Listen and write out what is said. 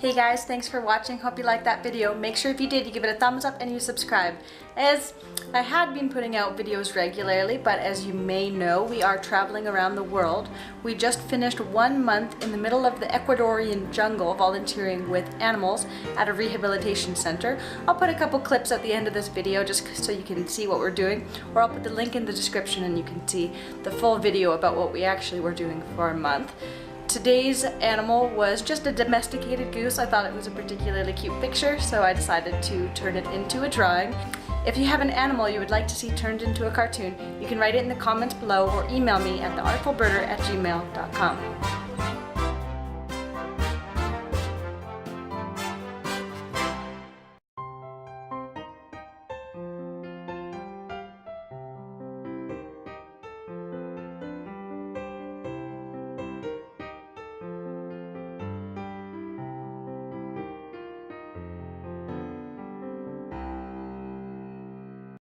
Hey guys, thanks for watching. Hope you liked that video. Make sure if you did, you give it a thumbs up and you subscribe. As I had been putting out videos regularly, but as you may know, we are traveling around the world. We just finished 1 month in the middle of the Ecuadorian jungle volunteering with animals at a rehabilitation center. I'll put a couple clips at the end of this video just so you can see what we're doing, or I'll put the link in the description and you can see the full video about what we actually were doing for a month. Today's animal was just a domesticated goose. I thought it was a particularly cute picture, so I decided to turn it into a drawing. If you have an animal you would like to see turned into a cartoon, you can write it in the comments below or email me at theartfulbirder@gmail.com.